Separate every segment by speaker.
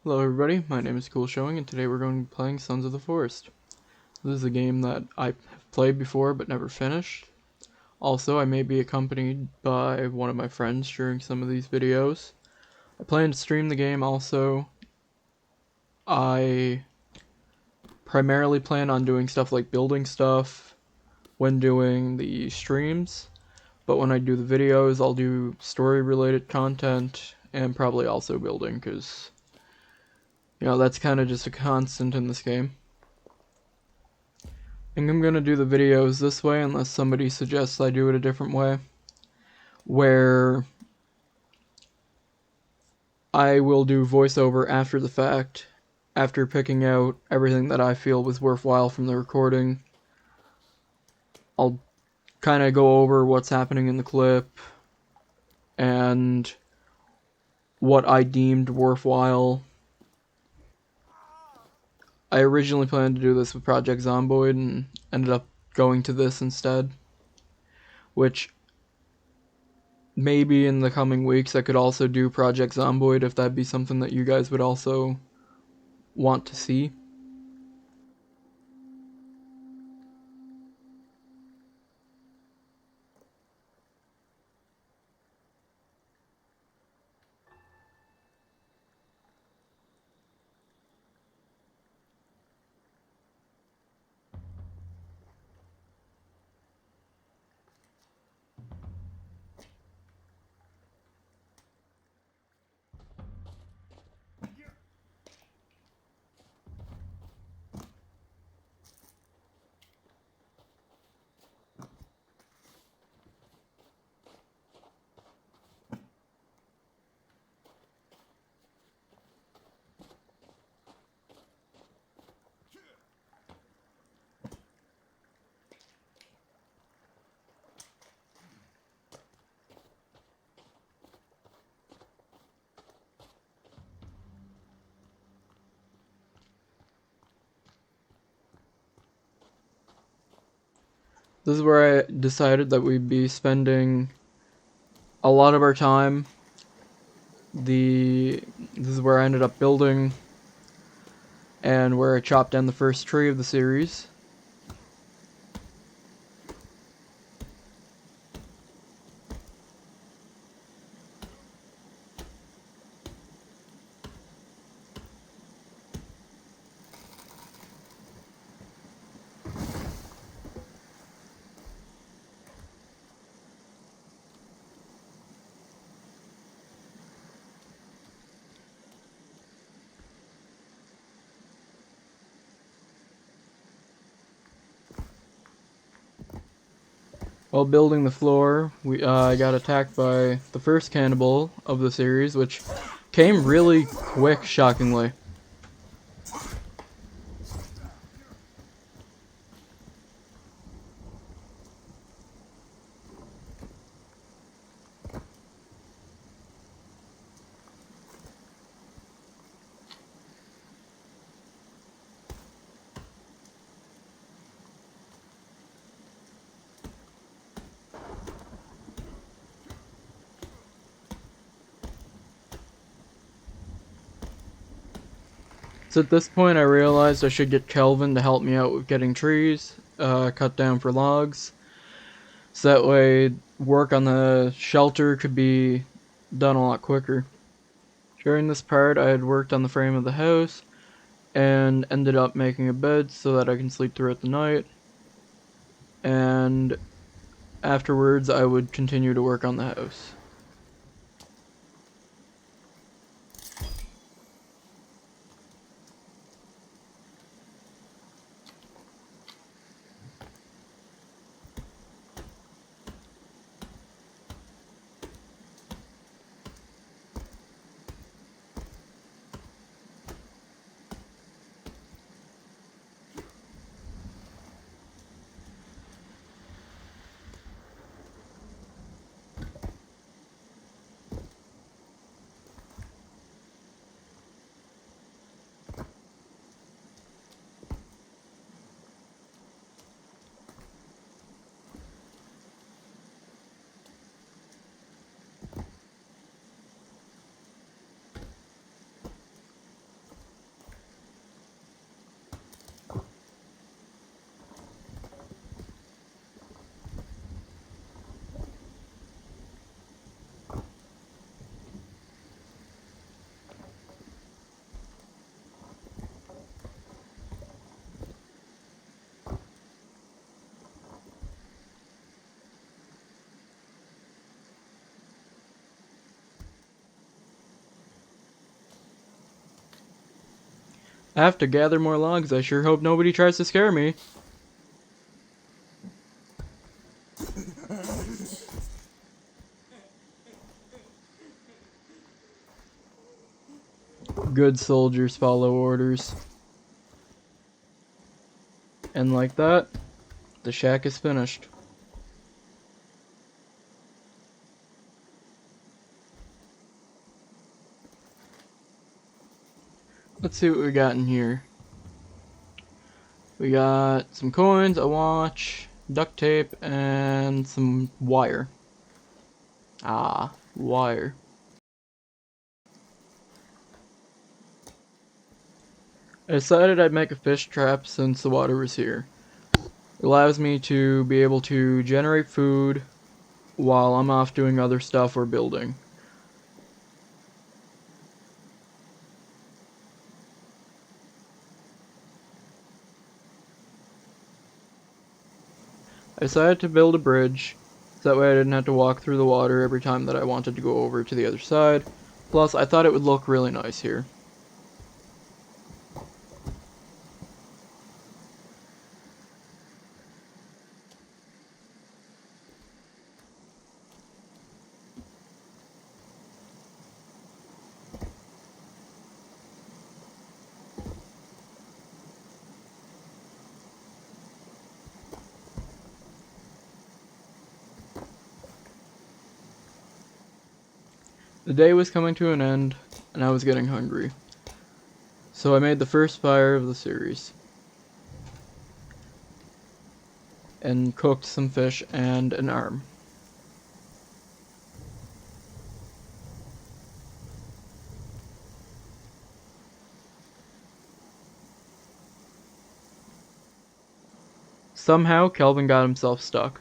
Speaker 1: Hello everybody, my name is Cool Showing and today we're going to be playing Sons of the Forest. This is a game that I have played before but never finished. Also, I may be accompanied by one of my friends during some of these videos. I plan to stream the game also. I primarily plan on doing stuff like building stuff when doing the streams, but when I do the videos I'll do story related content and probably also building because that's kind of just a constant in this game. I think I'm gonna do the videos this way unless somebody suggests I do it a different way, where I will do voiceover after the fact, after picking out everything that I feel was worthwhile from the recording. I'll kind of go over what's happening in the clip and what I deemed worthwhile. I originally planned to do this with Project Zomboid and ended up going to this instead, which maybe in the coming weeks I could also do Project Zomboid if that'd be something that you guys would also want to see. This is where I decided that we'd be spending a lot of our time. This is where I ended up building and where I chopped down the first tree of the series. While building the floor, I got attacked by the first cannibal of the series, which came really quick, shockingly. So at this point I realized I should get Kelvin to help me out with getting trees, cut down for logs, so that way work on the shelter could be done a lot quicker. During this part I had worked on the frame of the house, and ended up making a bed so that I can sleep throughout the night, and afterwards I would continue to work on the house. I have to gather more logs. I sure hope nobody tries to scare me. Good soldiers follow orders. And like that, the shack is finished. Let's see what we got in here. We got some coins, a watch, duct tape, and some wire. Ah, wire. I decided I'd make a fish trap since the water was here. It allows me to be able to generate food while I'm off doing other stuff or building. I decided to build a bridge, so that way I didn't have to walk through the water every time that I wanted to go over to the other side. Plus, I thought it would look really nice here. The day was coming to an end, and I was getting hungry. So I made the first fire of the series. And cooked some fish and an arm. Somehow, Kelvin got himself stuck.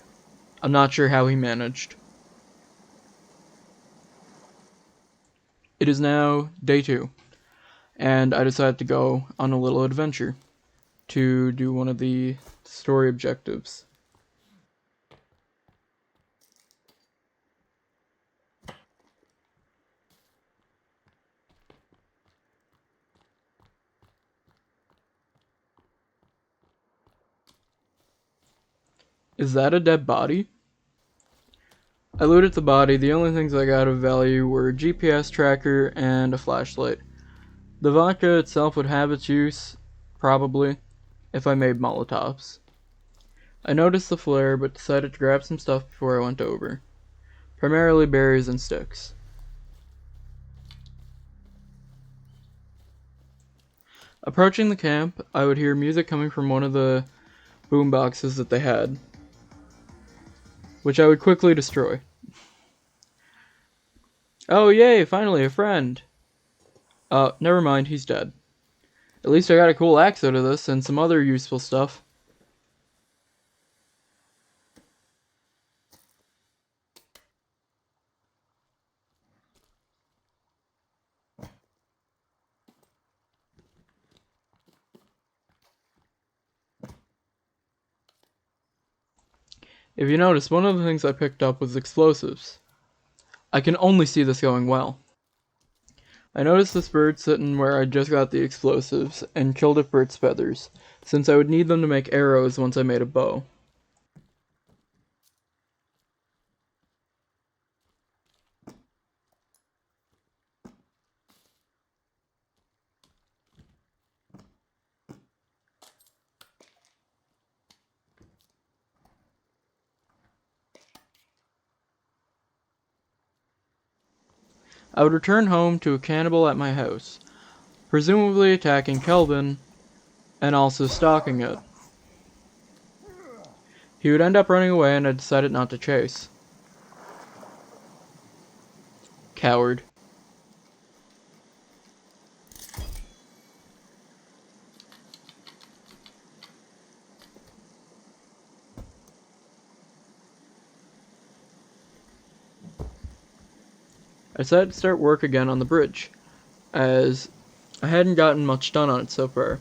Speaker 1: I'm not sure how he managed. It is now day 2, and I decided to go on a little adventure to do one of the story objectives. Is that a dead body? I looted the body. The only things I got of value were a GPS tracker and a flashlight. The vodka itself would have its use, probably, if I made Molotovs. I noticed the flare, but decided to grab some stuff before I went over. Primarily berries and sticks. Approaching the camp, I would hear music coming from one of the boom boxes that they had, which I would quickly destroy. Oh yay, finally a friend! Never mind, he's dead. At least I got a cool axe out of this and some other useful stuff. If you notice, one of the things I picked up was explosives. I can only see this going well. I noticed this bird sitting where I just got the explosives and killed it for its feathers, since I would need them to make arrows once I made a bow. I would return home to a cannibal at my house, presumably attacking Kelvin and also stalking it. He would end up running away and I decided not to chase. Coward. I decided to start work again on the bridge, as I hadn't gotten much done on it so far.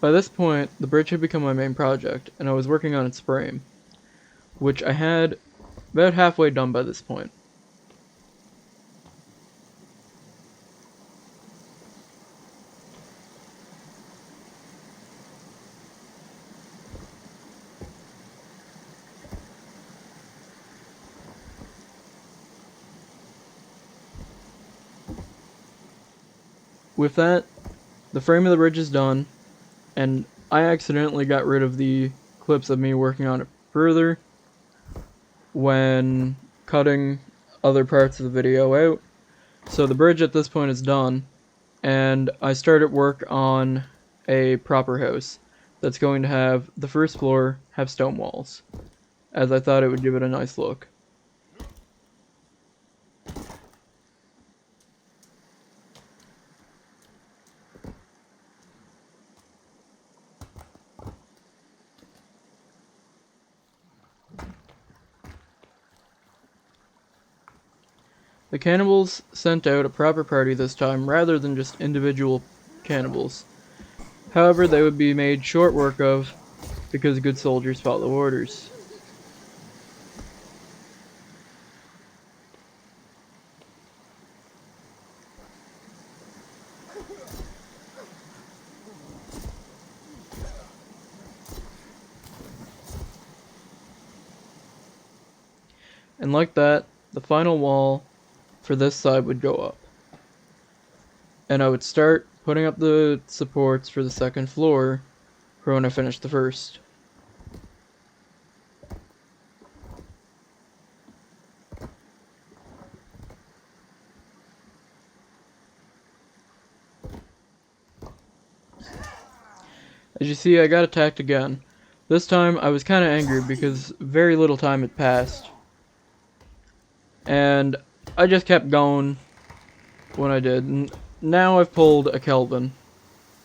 Speaker 1: By this point, the bridge had become my main project, and I was working on its frame, which I had about halfway done by this point. With that, the frame of the bridge is done, and I accidentally got rid of the clips of me working on it further when cutting other parts of the video out. So the bridge at this point is done, and I started work on a proper house that's going to have the first floor have stone walls, as I thought it would give it a nice look. The cannibals sent out a proper party this time rather than just individual cannibals. However, they would be made short work of because good soldiers follow orders. And like that, the final wall for this side would go up. And I would start putting up the supports for the second floor for when I finished the first. As you see, I got attacked again. This time I was kinda angry because very little time had passed. And I just kept going when I did. And now I've pulled a Kelvin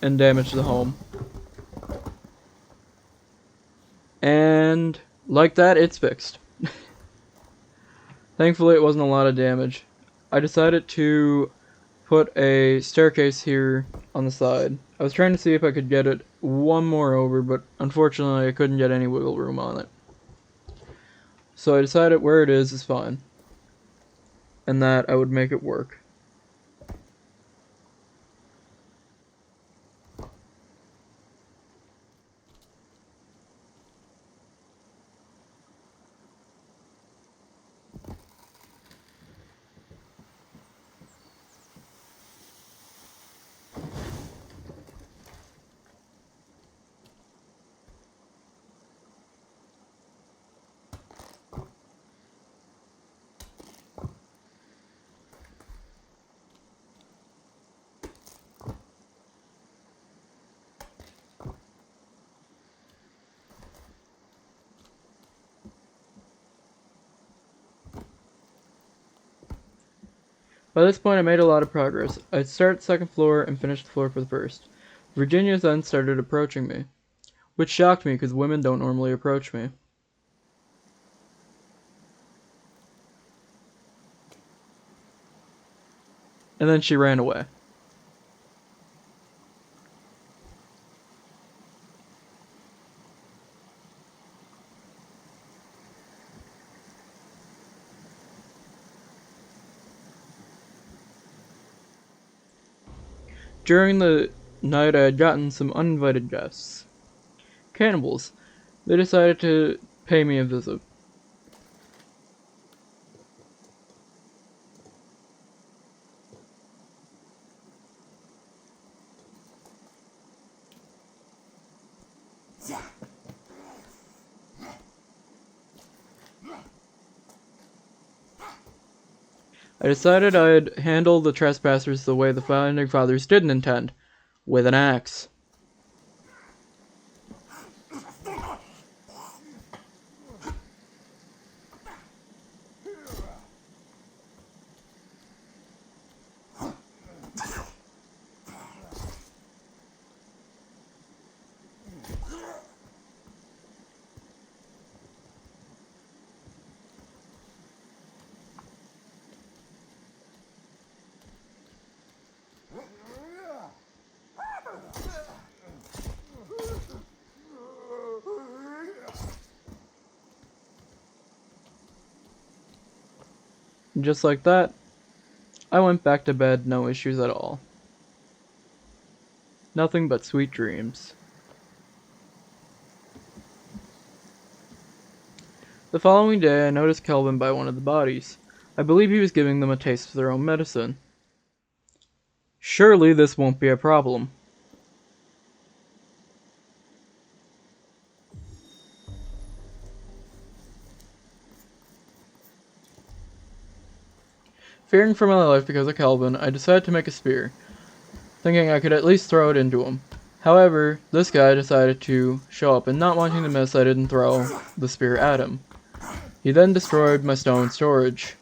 Speaker 1: and damaged the home. And like that, it's fixed. Thankfully, it wasn't a lot of damage. I decided to put a staircase here on the side. I was trying to see if I could get it one more over, but unfortunately I couldn't get any wiggle room on it. So I decided where it is fine, and that I would make it work. By this point I made a lot of progress. I'd start the second floor and finish the floor for the first. Virginia then started approaching me, which shocked me because women don't normally approach me. And then she ran away. During the night I had gotten some uninvited guests. Cannibals. They decided to pay me a visit. I decided I'd handle the trespassers the way the Founding Fathers didn't intend, with an axe. And just like that, I went back to bed, no issues at all. Nothing but sweet dreams. The following day, I noticed Kelvin by one of the bodies. I believe he was giving them a taste of their own medicine. Surely this won't be a problem. Fearing for my life because of Kelvin, I decided to make a spear, thinking I could at least throw it into him. However, this guy decided to show up, and not wanting to miss, I didn't throw the spear at him. He then destroyed my stone storage.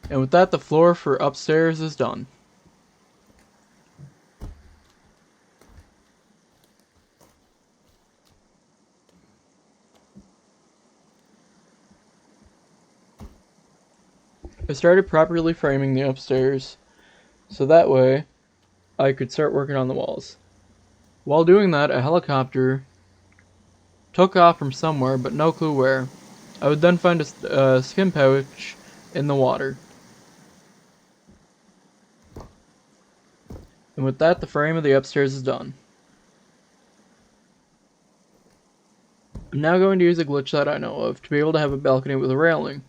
Speaker 1: And with that, the floor for upstairs is done. I started properly framing the upstairs, so that way I could start working on the walls. While doing that, a helicopter took off from somewhere, but no clue where. I would then find a skin pouch in the water. And with that, the frame of the upstairs is done. I'm now going to use a glitch that I know of to be able to have a balcony with a railing.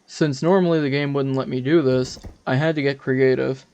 Speaker 1: Since normally the game wouldn't let me do this, I had to get creative.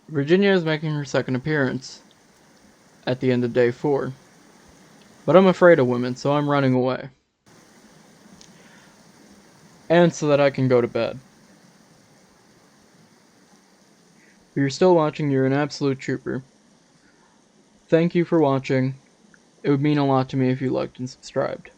Speaker 1: Virginia is making her second appearance at the end of day 4. But I'm afraid of women, so I'm running away. And so that I can go to bed. If you're still watching, you're an absolute trooper. Thank you for watching. It would mean a lot to me if you liked and subscribed.